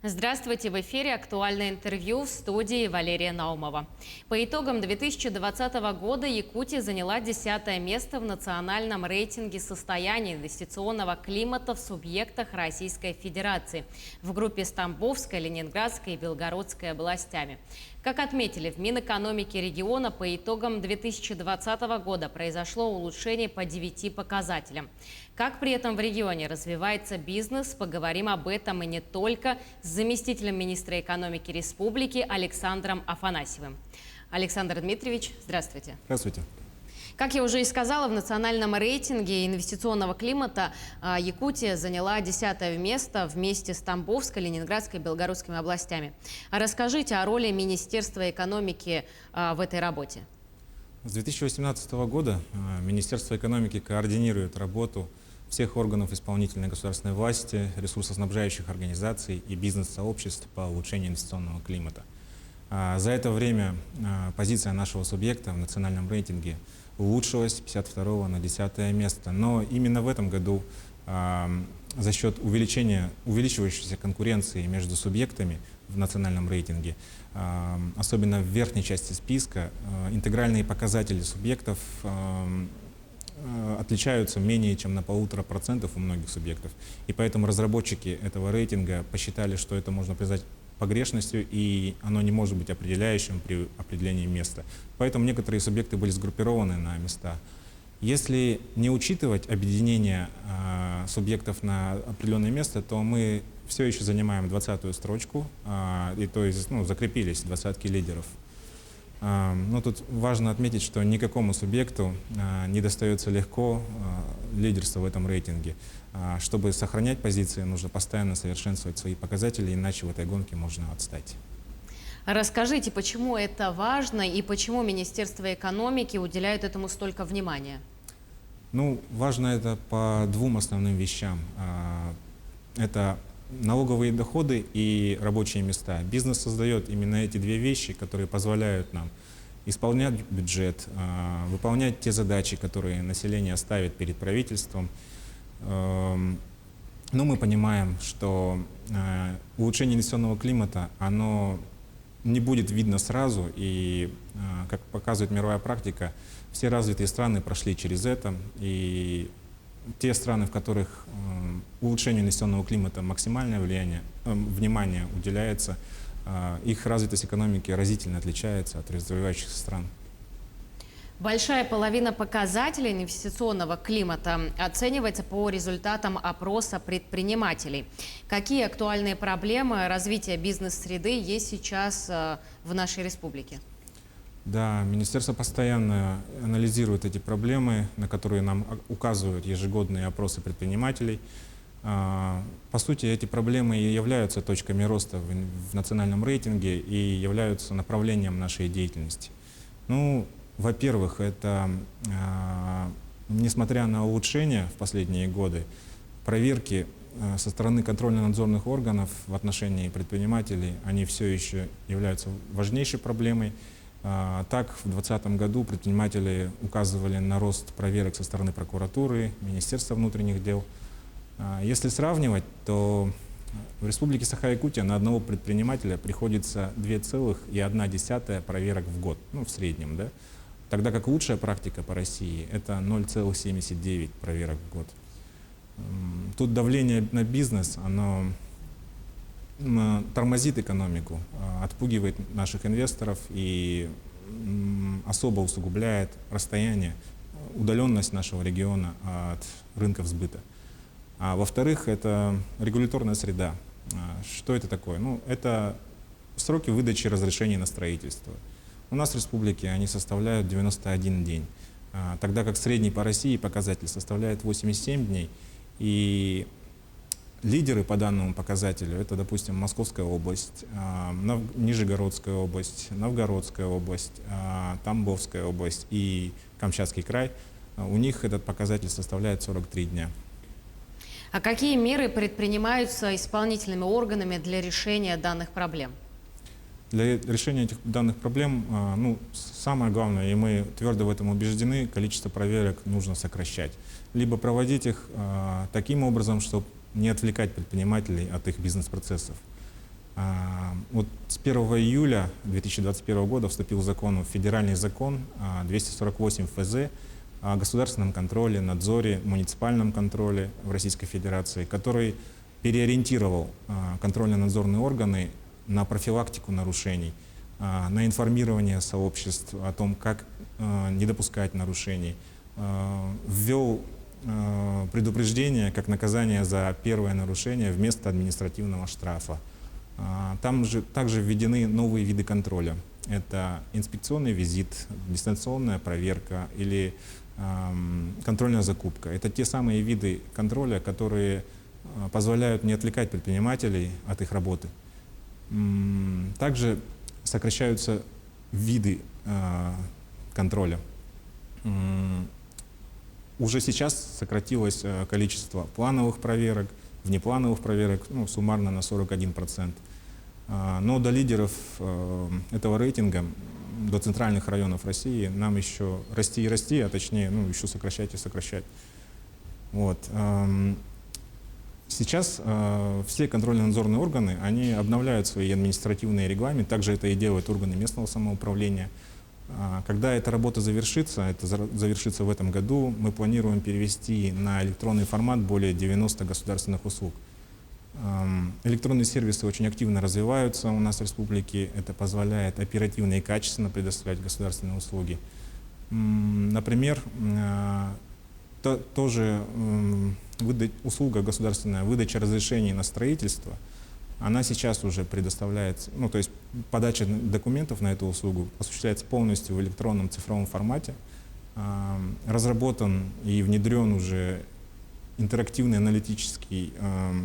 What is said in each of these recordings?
Здравствуйте! В эфире актуальное интервью в студии Валерия Наумова. По итогам 2020 года Якутия заняла 10-е место в национальном рейтинге состояния инвестиционного климата в субъектах Российской Федерации в группе с Тамбовской, Ленинградской и Белгородской областями. Как отметили в Минэкономики региона, по итогам 2020 года произошло улучшение по 9 показателям. Как при этом в регионе развивается бизнес, поговорим об этом и не только с заместителем министра экономики республики Александром Афанасьевым. Александр Дмитриевич, здравствуйте. Здравствуйте. Как я уже и сказала, в национальном рейтинге инвестиционного климата Якутия заняла 10-е место вместе с Тамбовской, Ленинградской и Белгородскими областями. Расскажите о роли Министерства экономики в этой работе. С 2018 года Министерство экономики координирует работу всех органов исполнительной государственной власти, ресурсоснабжающих организаций и бизнес-сообществ по улучшению инвестиционного климата. За это время позиция нашего субъекта в национальном рейтинге улучшилась с 52 на 10 место. Но именно в этом году за счет увеличивающейся конкуренции между субъектами в национальном рейтинге, особенно в верхней части списка, интегральные показатели субъектов отличаются менее чем на 1,5% у многих субъектов. И поэтому разработчики этого рейтинга посчитали, что это можно признать погрешностью, и оно не может быть определяющим при определении места. Поэтому некоторые субъекты были сгруппированы на места. Если не учитывать объединение субъектов на определенное место, то мы все еще занимаем 20-ю строчку, и то есть закрепились в 20-ке лидеров. Но тут важно отметить, что никакому субъекту не достается легко лидерство в этом рейтинге. Чтобы сохранять позиции, нужно постоянно совершенствовать свои показатели, иначе в этой гонке можно отстать. Расскажите, почему это важно и почему Министерство экономики уделяет этому столько внимания? Важно это по двум основным вещам. Это налоговые доходы и рабочие места. Бизнес создает именно эти две вещи, которые позволяют нам исполнять бюджет, выполнять те задачи, которые население ставит перед правительством. Но мы понимаем, что улучшение инвестиционного климата, оно не будет видно сразу, и, как показывает мировая практика, все развитые страны прошли через это, и те страны, в которых улучшению инвестиционного климата максимальное внимание уделяется, их развитость экономики разительно отличается от развивающихся стран. Большая половина показателей инвестиционного климата оценивается по результатам опроса предпринимателей. Какие актуальные проблемы развития бизнес-среды есть сейчас в нашей республике? Да, Министерство постоянно анализирует эти проблемы, на которые нам указывают ежегодные опросы предпринимателей. По сути, эти проблемы и являются точками роста в национальном рейтинге и являются направлением нашей деятельности. Во-первых, это, несмотря на улучшения в последние годы, проверки со стороны контрольно-надзорных органов в отношении предпринимателей, они все еще являются важнейшей проблемой. Так, в 2020 году предприниматели указывали на рост проверок со стороны прокуратуры, Министерства внутренних дел. Если сравнивать, то в Республике Саха-Якутия на одного предпринимателя приходится 2,1 проверок в год, в среднем, да? Тогда как лучшая практика по России – это 0,79 проверок в год. Тут давление на бизнес, оно тормозит экономику, отпугивает наших инвесторов и особо усугубляет расстояние, удаленность нашего региона от рынков сбыта. А во-вторых, это регуляторная среда. Что это такое? Это сроки выдачи разрешений на строительство. У нас в республике они составляют 91 день, тогда как средний по России показатель составляет 87 дней. И лидеры по данному показателю — это, допустим, Московская область, Нижегородская область, Новгородская область, Тамбовская область и Камчатский край. У них этот показатель составляет 43 дня. А какие меры предпринимаются исполнительными органами для решения данных проблем? Для решения этих данных проблем, самое главное, и мы твердо в этом убеждены, количество проверок нужно сокращать. Либо проводить их таким образом, чтобы не отвлекать предпринимателей от их бизнес-процессов. Вот с 1 июля 2021 года вступил в закон федеральный закон 248 ФЗ о государственном контроле, надзоре, муниципальном контроле в Российской Федерации, который переориентировал контрольно-надзорные органы на профилактику нарушений, на информирование сообществ о том, как не допускать нарушений, ввел предупреждение как наказание за первое нарушение вместо административного штрафа. Там же также введены новые виды контроля. Это инспекционный визит, дистанционная проверка или контрольная закупка. Это те самые виды контроля, которые позволяют не отвлекать предпринимателей от их работы. Также сокращаются виды контроля. Уже сейчас сократилось количество плановых проверок, внеплановых проверок, суммарно на 41%. Но до лидеров этого рейтинга, до центральных районов России, нам еще расти и расти, а точнее, еще сокращать и сокращать. Вот. Сейчас все контрольно-надзорные органы, они обновляют свои административные регламенты, также это и делают органы местного самоуправления. Когда эта работа завершится, это завершится в этом году, мы планируем перевести на электронный формат более 90 государственных услуг. Электронные сервисы очень активно развиваются у нас в республике. Это позволяет оперативно и качественно предоставлять государственные услуги. Например, тоже услуга государственная, выдача разрешений на строительство, она сейчас уже предоставляется, то есть подача документов на эту услугу осуществляется полностью в электронном цифровом формате. Разработан и внедрен уже интерактивный аналитический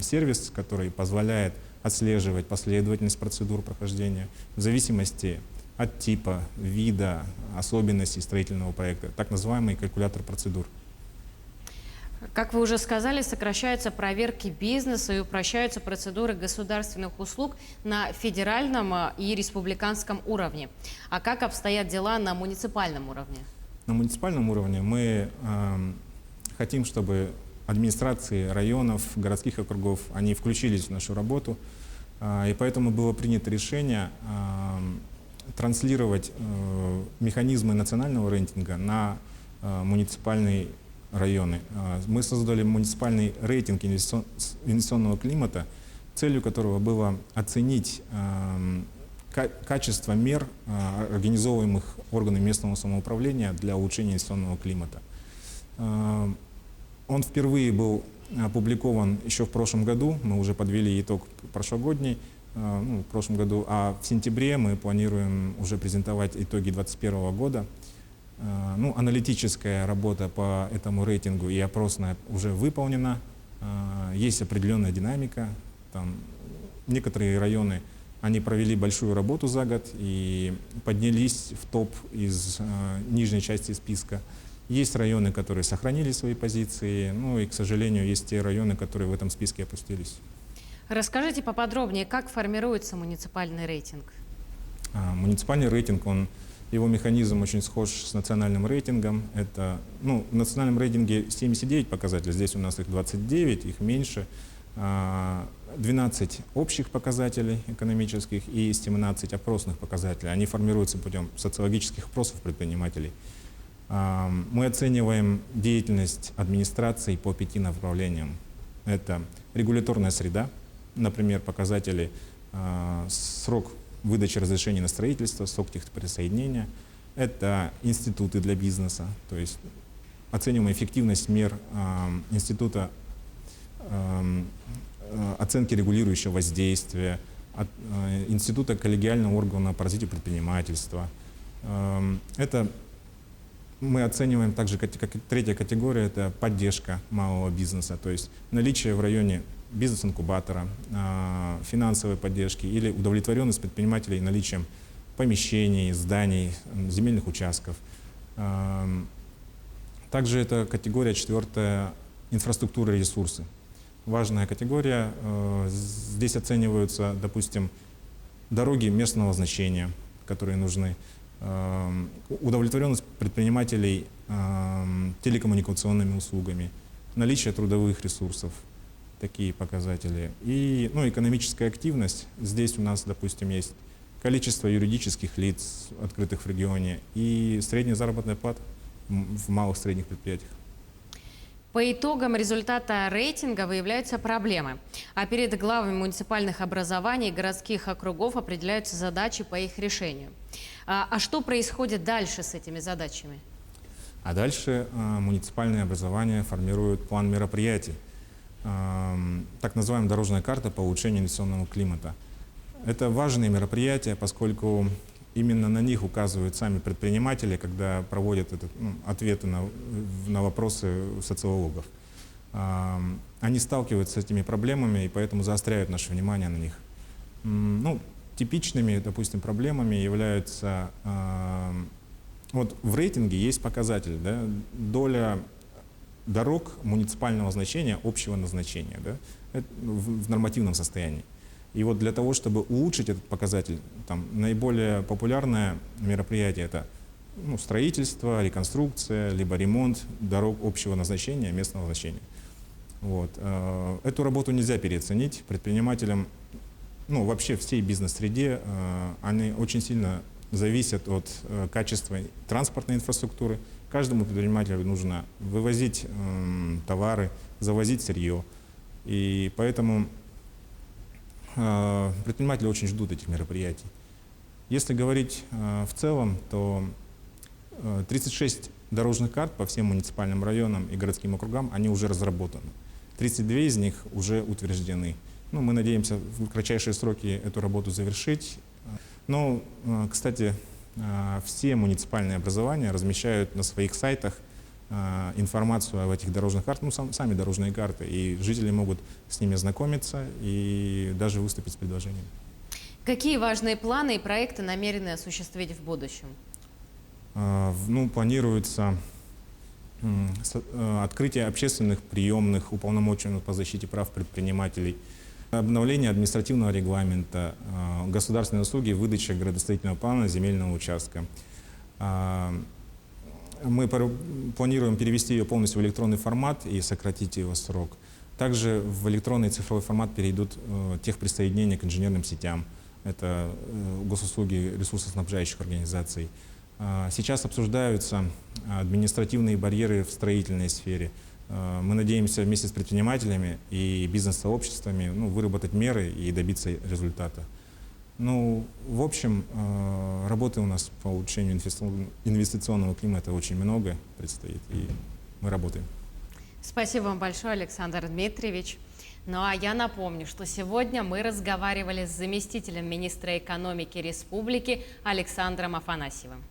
сервис, который позволяет отслеживать последовательность процедур прохождения в зависимости от типа, вида, особенностей строительного проекта, так называемый калькулятор процедур. Как вы уже сказали, сокращаются проверки бизнеса и упрощаются процедуры государственных услуг на федеральном и республиканском уровне. А как обстоят дела на муниципальном уровне? На муниципальном уровне мы хотим, чтобы администрации районов, городских округов, они включились в нашу работу, и поэтому было принято решение транслировать механизмы национального рейтинга на муниципальные районы. Мы создали муниципальный рейтинг инвестиционного климата, целью которого было оценить качество мер, организовываемых органами местного самоуправления для улучшения инвестиционного климата. Он впервые был опубликован еще в прошлом году, мы уже подвели итог прошлогодний, в прошлом году, а в сентябре мы планируем уже презентовать итоги 2021 года. Аналитическая работа по этому рейтингу и опросная уже выполнена, есть определенная динамика. Там некоторые районы, они провели большую работу за год и поднялись в топ из нижней части списка. Есть районы, которые сохранили свои позиции, и, к сожалению, есть те районы, которые в этом списке опустились. Расскажите поподробнее, как формируется муниципальный рейтинг? Муниципальный рейтинг, его механизм очень схож с национальным рейтингом. В национальном рейтинге 79 показателей, здесь у нас их 29, их меньше. 12 общих показателей экономических и 17 опросных показателей. Они формируются путем социологических опросов предпринимателей. Мы оцениваем деятельность администрации по 5 направлениям. Это регуляторная среда, например, показатели срок выдачи разрешений на строительство, срок техприсоединения. Это институты для бизнеса, то есть оцениваем эффективность мер института оценки регулирующего воздействия, института коллегиального органа по развитию предпринимательства. Это мы оцениваем также, как третья категория, это поддержка малого бизнеса, то есть наличие в районе бизнес-инкубатора, финансовой поддержки или удовлетворенность предпринимателей наличием помещений, зданий, земельных участков. Также это категория четвертая — инфраструктура и ресурсы. Важная категория. Здесь оцениваются, допустим, дороги местного значения, которые нужны, удовлетворенность предпринимателей телекоммуникационными услугами, наличие трудовых ресурсов. такие показатели. И экономическая активность. Здесь у нас, допустим, есть количество юридических лиц, открытых в регионе, и средняя заработная плата в малых и средних предприятиях. По итогам результата рейтинга выявляются проблемы, а перед главами муниципальных образований и городских округов определяются задачи по их решению. А что происходит дальше с этими задачами? А дальше муниципальные образования формируют план мероприятий, так называемая дорожная карта по улучшению инвестиционного климата. Это важные мероприятия, поскольку именно на них указывают сами предприниматели, когда проводят ответы на вопросы социологов. Они сталкиваются с этими проблемами и поэтому заостряют наше внимание на них. Типичными, допустим, проблемами являются... Вот в рейтинге есть показатель, да, доля дорог муниципального значения, общего назначения, да, в нормативном состоянии. И вот для того, чтобы улучшить этот показатель, там, наиболее популярное мероприятие – это строительство, реконструкция, либо ремонт дорог общего назначения, местного значения. Вот. Эту работу нельзя переоценить. Предпринимателям, вообще всей бизнес-среде, они очень сильно зависят от качества транспортной инфраструктуры. Каждому предпринимателю нужно вывозить товары, завозить сырье. И поэтому предприниматели очень ждут этих мероприятий. Если говорить в целом, то 36 дорожных карт по всем муниципальным районам и городским округам, они уже разработаны. 32 из них уже утверждены. Мы надеемся в кратчайшие сроки эту работу завершить. Но, кстати, все муниципальные образования размещают на своих сайтах информацию об этих дорожных картах, сами дорожные карты, и жители могут с ними знакомиться и даже выступить с предложением. Какие важные планы и проекты намерены осуществить в будущем? Планируется открытие общественных приемных уполномоченных по защите прав предпринимателей, обновление административного регламента, государственные услуги, выдача градостроительного плана земельного участка. Мы планируем перевести ее полностью в электронный формат и сократить его срок. Также в электронный цифровой формат перейдут техприсоединения к инженерным сетям. Это госуслуги ресурсоснабжающих организаций. Сейчас обсуждаются административные барьеры в строительной сфере. Мы надеемся вместе с предпринимателями и бизнес-сообществами выработать меры и добиться результата. В общем, работы у нас по улучшению инвестиционного климата очень много предстоит, и мы работаем. Спасибо вам большое, Александр Дмитриевич. А я напомню, что сегодня мы разговаривали с заместителем министра экономики республики Александром Афанасьевым.